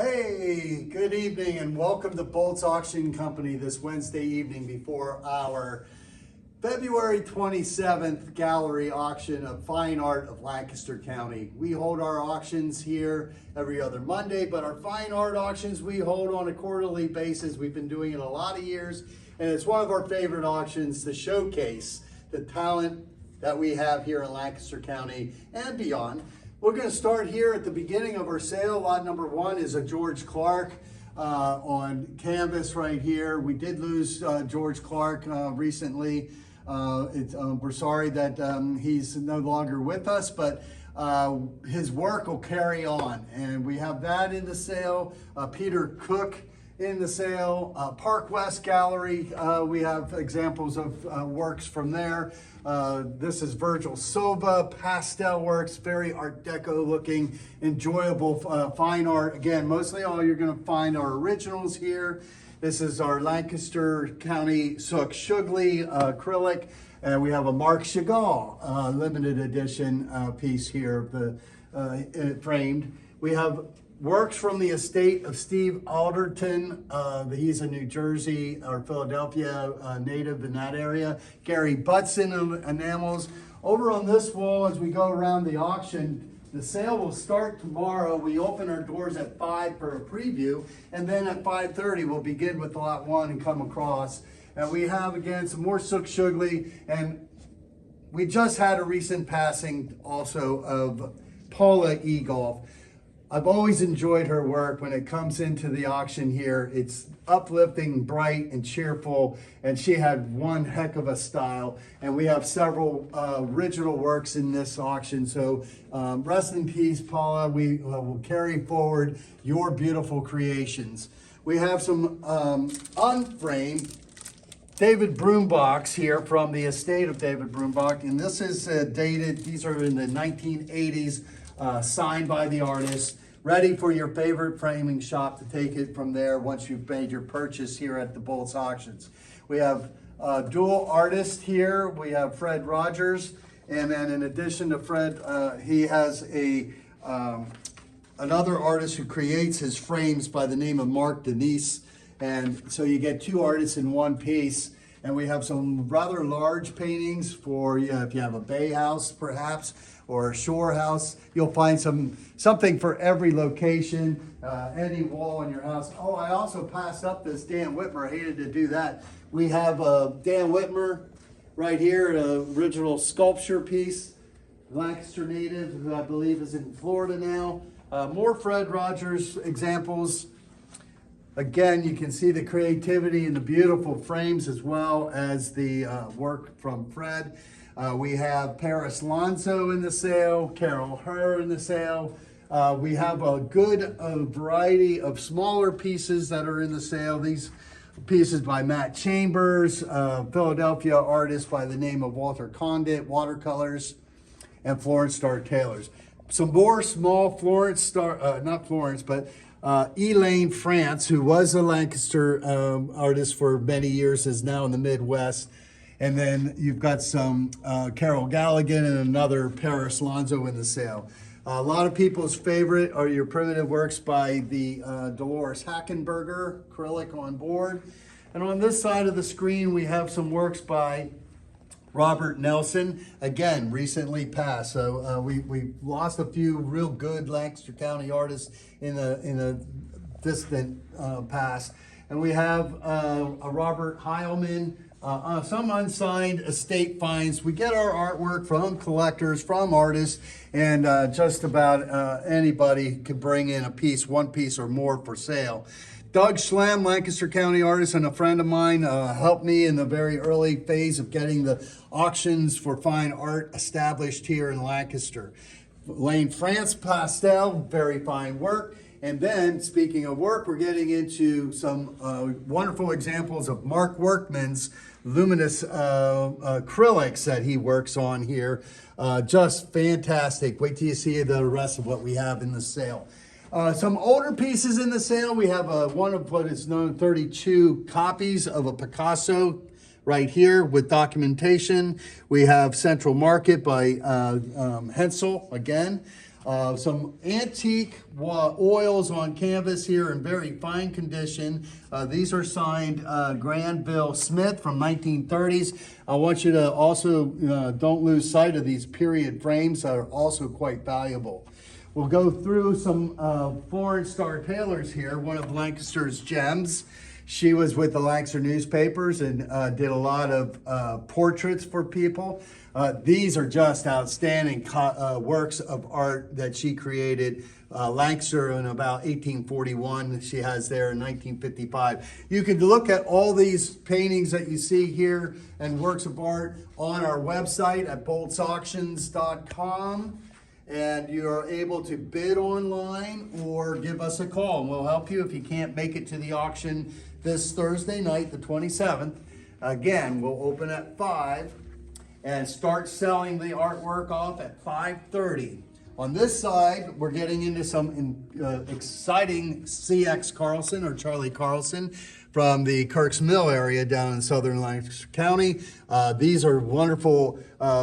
Hey, good evening and welcome to Boltz Auction Company this Wednesday evening before our February 27th gallery auction of fine art of Lancaster County. We hold our auctions here every other Monday, but our fine art auctions we hold on a quarterly basis. We've been doing it a lot of years, and it's one of our favorite auctions to showcase the talent that we have here in Lancaster County and beyond. We're going to start here at the beginning of our sale. Lot number one is a George Clark on canvas right here. We did lose George Clark recently. We're sorry that he's no longer with us, but his work will carry on. And we have that in the sale. Peter Cook in the sale. Park West Gallery, we have examples of works from there. This is Virgil Silva, pastel works, very Art Deco looking, enjoyable fine art. Again, mostly all you're going to find are originals here. This is our Lancaster County Sook Shugley acrylic. And we have a Marc Chagall limited edition piece here, framed. We have works from the estate of Steve Alderton. He's a New Jersey or Philadelphia native in that area. Gary Butson enamels. Over on this wall, as we go around the auction, the sale will start tomorrow. We open our doors at 5 for a preview, and then at 5:30 we'll begin with lot one and come across. And we have, again, some more Sook Shugley, and we just had a recent passing also of Paula Egolf. I've always enjoyed her work. When it comes into the auction here, it's uplifting, bright, and cheerful, and she had one heck of a style. And we have several original works in this auction, so rest in peace, Paula. We will carry forward your beautiful creations. We have some unframed David Broombach here from the estate of David Broombach, and this is dated, these are in the 1980s, signed by the artist, ready for your favorite framing shop to take it from there once you've made your purchase here at the Boltz Auctions. We have dual artists here. We have Fred Rogers, and then in addition to Fred, he has another artist who creates his frames by the name of Mark Denise. And so you get two artists in one piece. And we have some rather large paintings for if you have a bay house perhaps, or a shore house. You'll find something for every location, any wall in your house. Oh, I also passed up this Dan Whitmer. I hated to do that. We have Dan Whitmer right here, an original sculpture piece. Lancaster native, who I believe is in Florida now. More Fred Rogers examples. Again, you can see the creativity in the beautiful frames as well as the work from Fred. We have Paris Lonzo in the sale, Carol Herr in the sale. We have a good variety of smaller pieces that are in the sale. These pieces by Matt Chambers, Philadelphia artist by the name of Walter Condit, watercolors, and Florence Starr Taylors. Some more small Florence Starr, not Florence, but Elaine France, who was a Lancaster artist for many years, is now in the Midwest. And then you've got some Carol Galligan and another Paris Lonzo in the sale. A lot of people's favorite are your primitive works by the Dolores Hackenberger, acrylic on board. And on this side of the screen, we have some works by Robert Nelson, again, recently passed. So we lost a few real good Lancaster County artists in a distant past. And we have a Robert Heilman, some unsigned estate finds. We get our artwork from collectors, from artists, and just about anybody can bring in a piece, one piece or more for sale. Doug Schlemm, Lancaster County artist and a friend of mine, helped me in the very early phase of getting the auctions for fine art established here in Lancaster. Lane France pastel, very fine work. And then, speaking of work, we're getting into some wonderful examples of Mark Workman's luminous acrylics that he works on here. Just fantastic. Wait till you see the rest of what we have in the sale. Some older pieces in the sale. We have one of what is known 32 copies of a Picasso right here with documentation. We have Central Market by Hensel again. Some antique oils on canvas here in very fine condition. These are signed Granville Smith from 1930s. I want you to also don't lose sight of these period frames that are also quite valuable. We'll go through some Foreign Star Tailors here, one of Lancaster's gems. She was with the Lancaster newspapers and did a lot of portraits for people. These are just outstanding works of art that she created. Lancaster in about 1841, she has there in 1955. You can look at all these paintings that you see here and works of art on our website at boltzauctions.com. And you're able to bid online or give us a call, and we'll help you if you can't make it to the auction this Thursday night, the 27th. Again, we'll open at 5 and start selling the artwork off at 5:30. On this side, we're getting into some exciting CX Carlson or Charlie Carlson from the Kirks Mill area down in southern Lancaster County. These are wonderful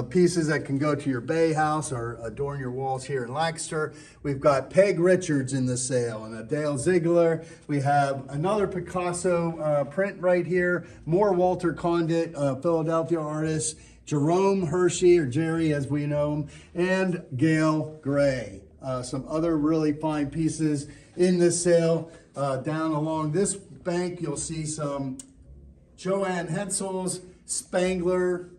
pieces that can go to your bay house or adorn your walls here in Lancaster. We've got Peg Richards in the sale and a Dale Ziegler. We have another Picasso print right here, more Walter Condit, Philadelphia artist, Jerome Hershey, or Jerry as we know him, and Gail Gray. Some other really fine pieces in this sale. Down along this bank, you'll see some Joanne Hensel's, Spangler,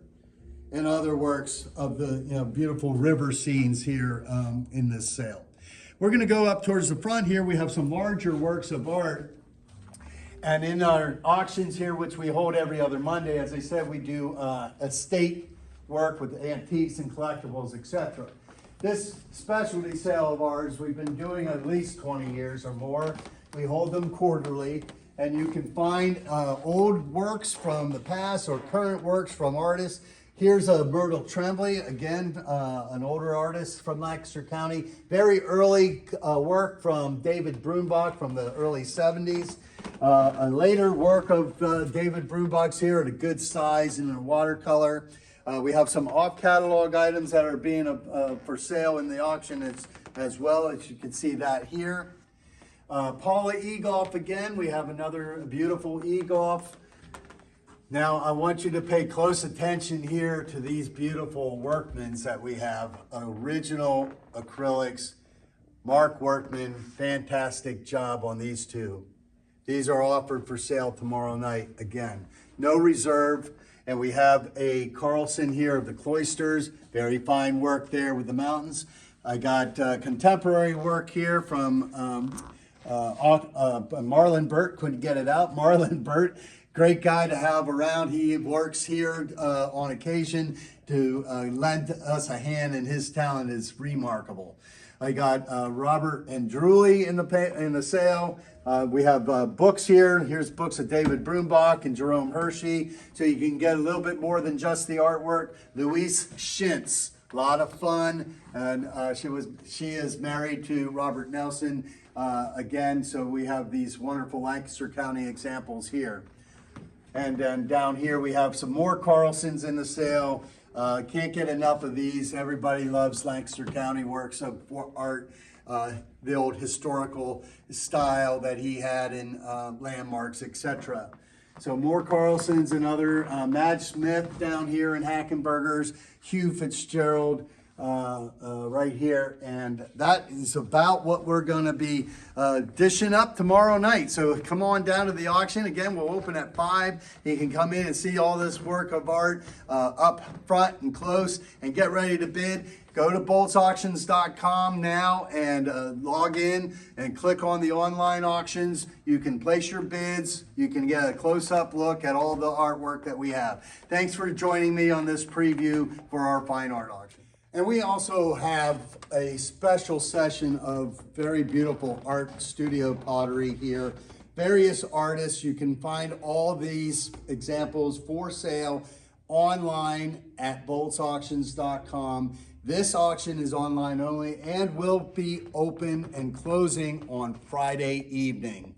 and other works of the beautiful river scenes here in this sale. We're going to go up towards the front here. We have some larger works of art. And in our auctions here, which we hold every other Monday, as I said, we do estate work with antiques and collectibles, etc. This specialty sale of ours, we've been doing at least 20 years or more. We hold them quarterly, and you can find old works from the past or current works from artists. Here's a Myrtle Tremblay, again, an older artist from Lancaster County. Very early work from David Brumbach from the early 70s. A later work of David Brumbach's here at a good size in a watercolor. We have some off-catalog items that are being for sale in the auction as well, as you can see that here. Paula Egolf again, we have another beautiful Egolf. Now I want you to pay close attention here to these beautiful workmans that we have. Original acrylics, Mark Workman, fantastic job on these two. These are offered for sale tomorrow night again. No reserve, and we have a Carlson here of the Cloisters, very fine work there with the mountains. I got contemporary work here from Marlon Burt, couldn't get it out. Marlon Burt, great guy to have around. He works here on occasion to lend us a hand, and his talent is remarkable. I got Robert and Drewley in the sale. We have books here. Here's books of David Brumbach and Jerome Hershey, so you can get a little bit more than just the artwork. Louise Schintz, a lot of fun, and she is married to Robert Nelson again. So we have these wonderful Lancaster County examples here. And then down here we have some more Carlsons in the sale. Can't get enough of these. Everybody loves Lancaster County works of art, the old historical style that he had in landmarks, etc. So more Carlsons and other, Madge Smith down here in Hackenberger's, Hugh Fitzgerald right here, and that is about what we're going to be dishing up tomorrow night. So come on down to the auction. Again, we'll open at 5. You can come in and see all this work of art up front and close, and get ready to bid. Go to boltzauctions.com now and log in and click on the online auctions. You can place your bids. You can get a close-up look at all the artwork that we have. Thanks for joining me on this preview for our fine art auction. And we also have a special session of very beautiful art studio pottery here. Various artists. You can find all these examples for sale online at boltzauctions.com. This auction is online only and will be open and closing on Friday evening.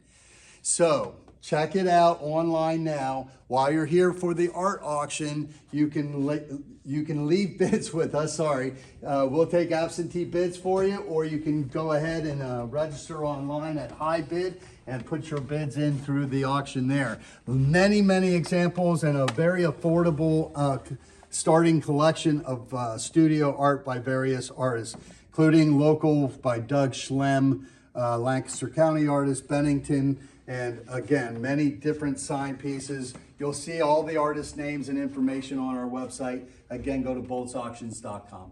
So check it out online now. While you're here for the art auction, you can leave bids with us. Sorry, we'll take absentee bids for you, or you can go ahead and register online at high bid and put your bids in through the auction there. Many examples and a very affordable starting collection of studio art by various artists, including local by Doug Schlem, Lancaster County artist, Bennington, and again, many different sign pieces. You'll see all the artist names and information on our website. Again, go to boltzauctions.com.